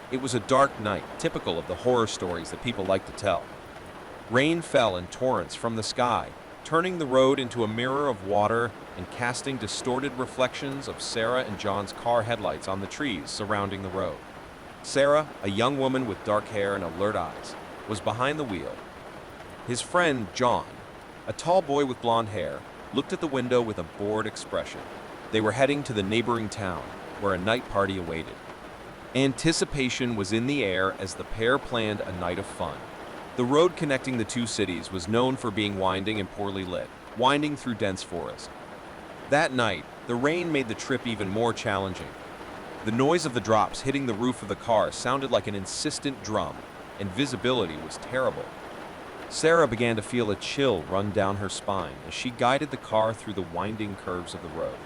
It was a dark night, typical of the horror stories that people like to tell. Rain fell in torrents from the sky, turning the road into a mirror of water and casting distorted reflections of Sarah and John's car headlights on the trees surrounding the road. Sarah, a young woman with dark hair and alert eyes, was behind the wheel. His friend, John, a tall boy with blonde hair, looked at the window with a bored expression. They were heading to the neighboring town, where a night party awaited. Anticipation was in the air as the pair planned a night of fun. The road connecting the two cities was known for being winding and poorly lit, winding through dense forest. That night, the rain made the trip even more challenging. The noise of the drops hitting the roof of the car sounded like an insistent drum, and visibility was terrible. Sarah began to feel a chill run down her spine as she guided the car through the winding curves of the road.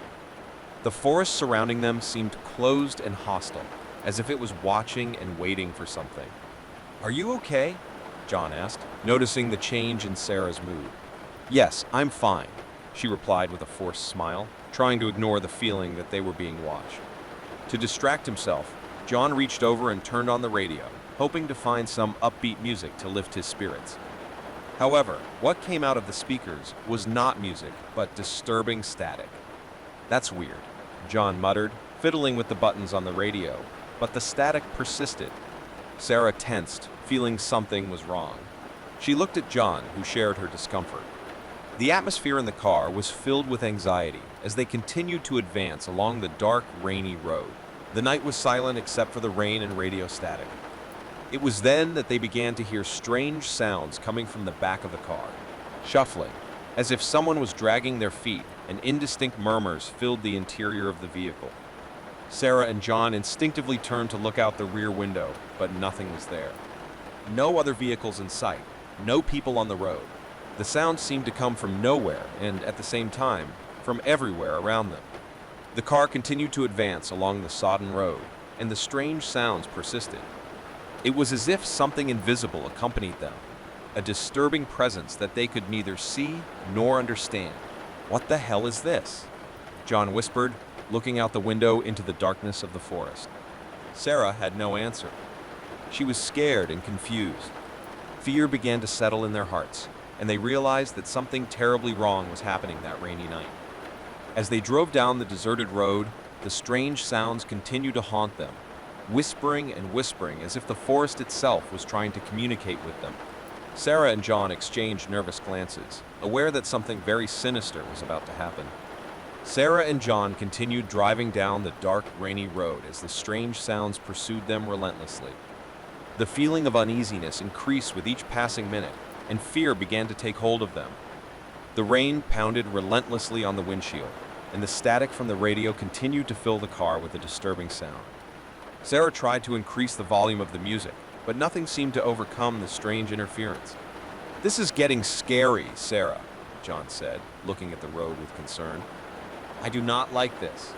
The forest surrounding them seemed closed and hostile, as if it was watching and waiting for something. "Are you okay?" John asked, noticing the change in Sarah's mood. "Yes, I'm fine," she replied with a forced smile, trying to ignore the feeling that they were being watched. To distract himself, John reached over and turned on the radio, hoping to find some upbeat music to lift his spirits. However, what came out of the speakers was not music, but disturbing static. "That's weird," John muttered, fiddling with the buttons on the radio, but the static persisted. Sarah tensed, feeling something was wrong. She looked at John, who shared her discomfort. The atmosphere in the car was filled with anxiety as they continued to advance along the dark, rainy road. The night was silent except for the rain and radio static. It was then that they began to hear strange sounds coming from the back of the car. Shuffling, as if someone was dragging their feet, and indistinct murmurs filled the interior of the vehicle. Sarah and John instinctively turned to look out the rear window, but nothing was there. No other vehicles in sight, no people on the road. The sound seemed to come from nowhere and, at the same time, from everywhere around them. The car continued to advance along the sodden road, and the strange sounds persisted. It was as if something invisible accompanied them, a disturbing presence that they could neither see nor understand. "What the hell is this?" John whispered, looking out the window into the darkness of the forest. Sarah had no answer. She was scared and confused. Fear began to settle in their hearts, and they realized that something terribly wrong was happening that rainy night. As they drove down the deserted road, the strange sounds continued to haunt them, whispering and whispering as if the forest itself was trying to communicate with them. Sarah and John exchanged nervous glances, aware that something very sinister was about to happen. Sarah and John continued driving down the dark, rainy road as the strange sounds pursued them relentlessly. The feeling of uneasiness increased with each passing minute, and fear began to take hold of them. The rain pounded relentlessly on the windshield, and the static from the radio continued to fill the car with a disturbing sound. Sarah tried to increase the volume of the music, but nothing seemed to overcome the strange interference. "This is getting scary, Sarah," John said, looking at the road with concern. "I do not like this."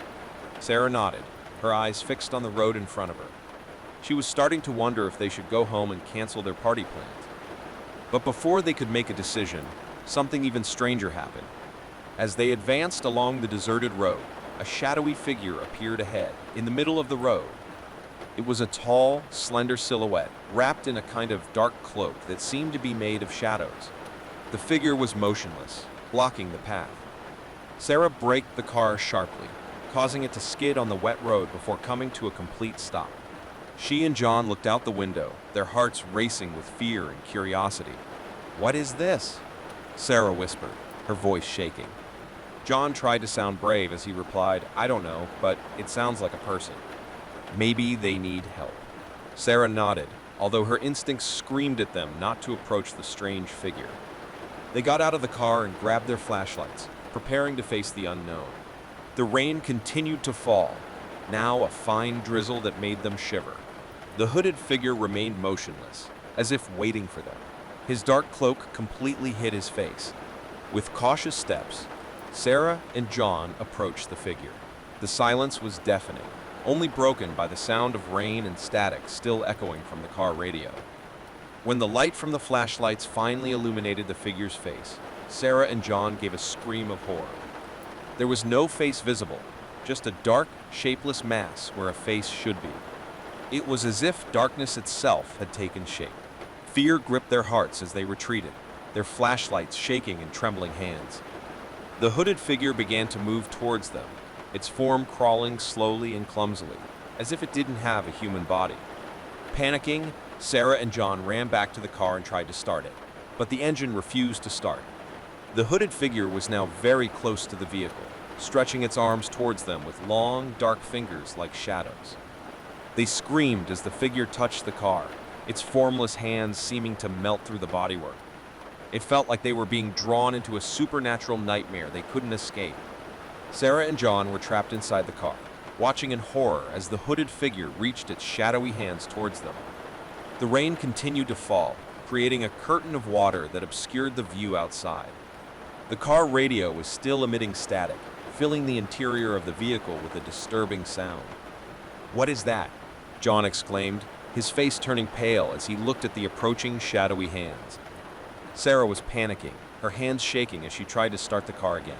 Sarah nodded, her eyes fixed on the road in front of her. She was starting to wonder if they should go home and cancel their party plans. But before they could make a decision, something even stranger happened. As they advanced along the deserted road, a shadowy figure appeared ahead, in the middle of the road. It was a tall, slender silhouette, wrapped in a kind of dark cloak that seemed to be made of shadows. The figure was motionless, blocking the path. Sarah braked the car sharply, causing it to skid on the wet road before coming to a complete stop. She and John looked out the window, their hearts racing with fear and curiosity. "What is this?" Sarah whispered, her voice shaking. John tried to sound brave as he replied, "I don't know, but it sounds like a person. Maybe they need help." Sarah nodded, although her instincts screamed at them not to approach the strange figure. They got out of the car and grabbed their flashlights, preparing to face the unknown. The rain continued to fall, now a fine drizzle that made them shiver. The hooded figure remained motionless, as if waiting for them. His dark cloak completely hid his face. With cautious steps, Sarah and John approached the figure. The silence was deafening, only broken by the sound of rain and static still echoing from the car radio. When the light from the flashlights finally illuminated the figure's face, Sarah and John gave a scream of horror. There was no face visible, just a dark, shapeless mass where a face should be. It was as if darkness itself had taken shape. Fear gripped their hearts as they retreated, their flashlights shaking in trembling hands. The hooded figure began to move towards them, its form crawling slowly and clumsily, as if it didn't have a human body. Panicking, Sarah and John ran back to the car and tried to start it, but the engine refused to start. The hooded figure was now very close to the vehicle, stretching its arms towards them with long, dark fingers like shadows. They screamed as the figure touched the car, its formless hands seeming to melt through the bodywork. It felt like they were being drawn into a supernatural nightmare they couldn't escape. Sarah and John were trapped inside the car, watching in horror as the hooded figure reached its shadowy hands towards them. The rain continued to fall, creating a curtain of water that obscured the view outside. The car radio was still emitting static, filling the interior of the vehicle with a disturbing sound. "What is that?" John exclaimed, his face turning pale as he looked at the approaching shadowy hands. Sarah was panicking, her hands shaking as she tried to start the car again.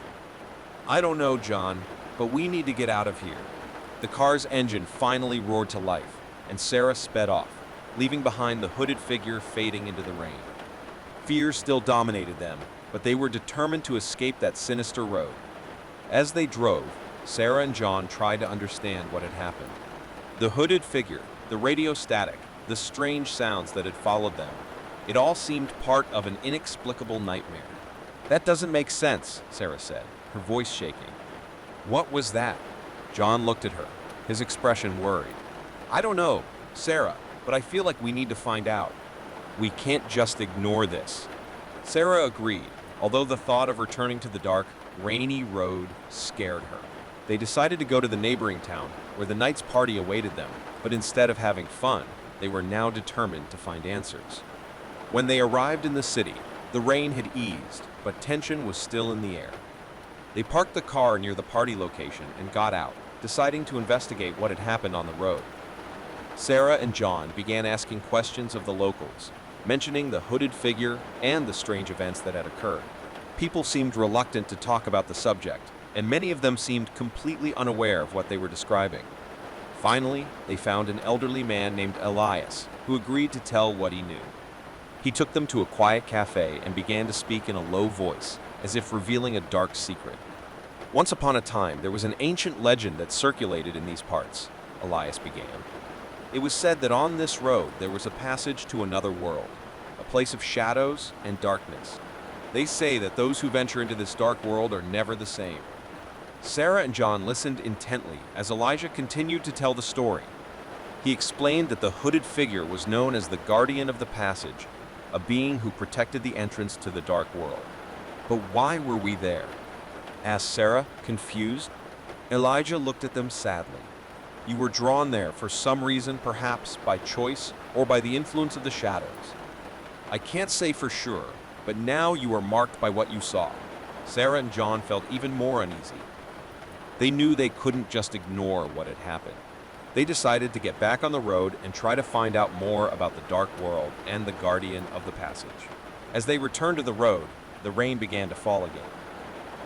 "I don't know, John, but we need to get out of here." The car's engine finally roared to life, and Sarah sped off, leaving behind the hooded figure fading into the rain. Fear still dominated them, but they were determined to escape that sinister road. As they drove, Sarah and John tried to understand what had happened. The hooded figure, the radio static, the strange sounds that had followed them, it all seemed part of an inexplicable nightmare. "That doesn't make sense," Sarah said, her voice shaking. "What was that?" John looked at her, his expression worried. "I don't know, Sarah, but I feel like we need to find out. We can't just ignore this." Sarah agreed, although the thought of returning to the dark, rainy road scared her. They decided to go to the neighboring town, where the night's party awaited them, but instead of having fun, they were now determined to find answers. When they arrived in the city, the rain had eased, but tension was still in the air. They parked the car near the party location and got out, deciding to investigate what had happened on the road. Sarah and John began asking questions of the locals, mentioning the hooded figure and the strange events that had occurred. People seemed reluctant to talk about the subject, and many of them seemed completely unaware of what they were describing. Finally, they found an elderly man named Elias, who agreed to tell what he knew. He took them to a quiet cafe and began to speak in a low voice, as if revealing a dark secret. "Once upon a time, there was an ancient legend that circulated in these parts," Elias began. "It was said that on this road there was a passage to another world, a place of shadows and darkness. They say that those who venture into this dark world are never the same." Sarah and John listened intently as Elijah continued to tell the story. He explained that the hooded figure was known as the guardian of the passage, a being who protected the entrance to the dark world. "But why were we there?" asked Sarah, confused. Elijah looked at them sadly. "You were drawn there for some reason, perhaps by choice or by the influence of the shadows. I can't say for sure, but now you are marked by what you saw." Sarah and John felt even more uneasy. They knew they couldn't just ignore what had happened. They decided to get back on the road and try to find out more about the dark world and the guardian of the passage. As they returned to the road, the rain began to fall again.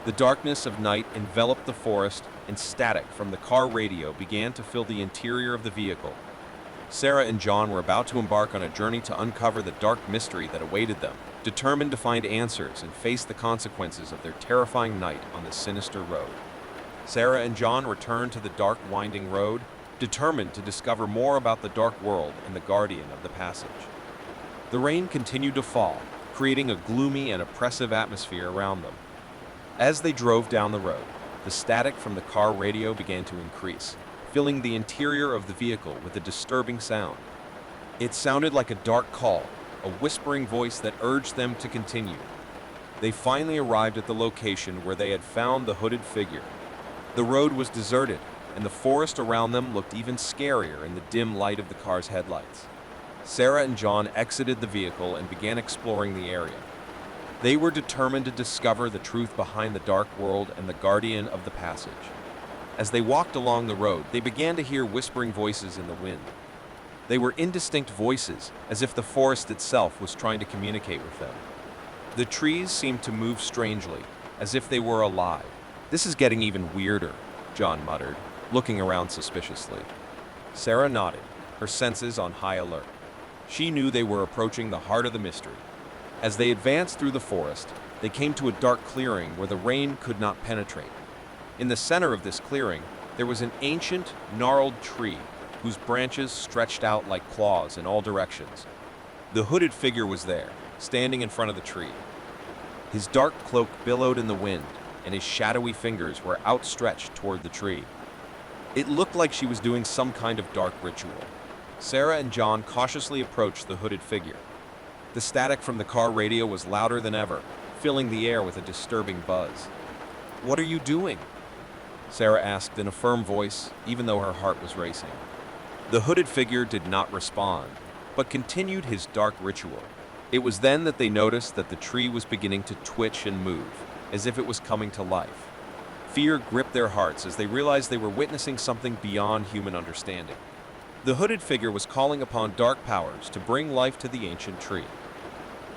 The darkness of night enveloped the forest, and static from the car radio began to fill the interior of the vehicle. Sarah and John were about to embark on a journey to uncover the dark mystery that awaited them, determined to find answers and face the consequences of their terrifying night on the sinister road. Sarah and John returned to the dark, winding road, determined to discover more about the dark world and the guardian of the passage. The rain continued to fall, creating a gloomy and oppressive atmosphere around them. As they drove down the road, the static from the car radio began to increase, filling the interior of the vehicle with a disturbing sound. It sounded like a dark call, a whispering voice that urged them to continue. They finally arrived at the location where they had found the hooded figure. The road was deserted, and the forest around them looked even scarier in the dim light of the car's headlights. Sarah and John exited the vehicle and began exploring the area. They were determined to discover the truth behind the dark world and the guardian of the passage. As they walked along the road, they began to hear whispering voices in the wind. They were indistinct voices, as if the forest itself was trying to communicate with them. The trees seemed to move strangely, as if they were alive. "This is getting even weirder," John muttered, looking around suspiciously. Sarah nodded, her senses on high alert. She knew they were approaching the heart of the mystery. As they advanced through the forest, they came to a dark clearing where the rain could not penetrate. In the center of this clearing, there was an ancient, gnarled tree whose branches stretched out like claws in all directions. The hooded figure was there, standing in front of the tree. His dark cloak billowed in the wind, and his shadowy fingers were outstretched toward the tree. It looked like she was doing some kind of dark ritual. Sarah and John cautiously approached the hooded figure. The static from the car radio was louder than ever, filling the air with a disturbing buzz. "What are you doing?" Sarah asked in a firm voice, even though her heart was racing. The hooded figure did not respond, but continued his dark ritual. It was then that they noticed that the tree was beginning to twitch and move, as if it was coming to life. Fear gripped their hearts as they realized they were witnessing something beyond human understanding. The hooded figure was calling upon dark powers to bring life to the ancient tree.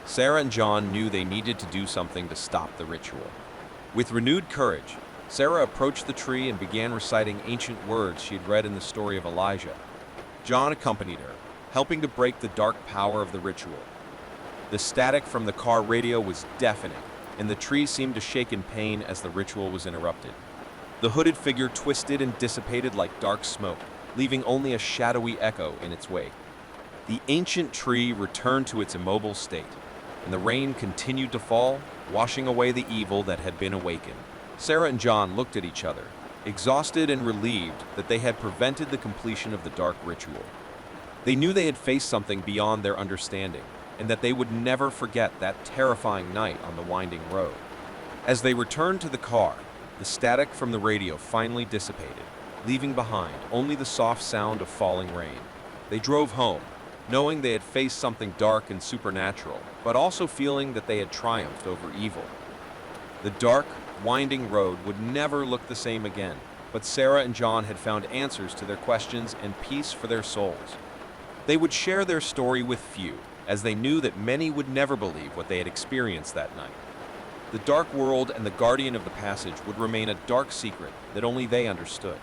Sarah and John knew they needed to do something to stop the ritual. With renewed courage, Sarah approached the tree and began reciting ancient words she had read in the story of Elijah. John accompanied her, helping to break the dark power of the ritual. The static from the car radio was deafening, and the tree seemed to shake in pain as the ritual was interrupted. The hooded figure twisted and dissipated like dark smoke, leaving only a shadowy echo in its wake. The ancient tree returned to its immobile state, and the rain continued to fall, washing away the evil that had been awakened. Sarah and John looked at each other, exhausted and relieved that they had prevented the completion of the dark ritual. They knew they had faced something beyond their understanding, and that they would never forget that terrifying night on the winding road. As they returned to the car, the static from the radio finally dissipated, leaving behind only the soft sound of falling rain. They drove home, knowing they had faced something dark and supernatural, but also feeling that they had triumphed over evil. The dark, winding road would never look the same again, but Sarah and John had found answers to their questions and peace for their souls. They would share their story with few, as they knew that many would never believe what they had experienced that night. The dark world and the guardian of the passage would remain a dark secret that only they understood.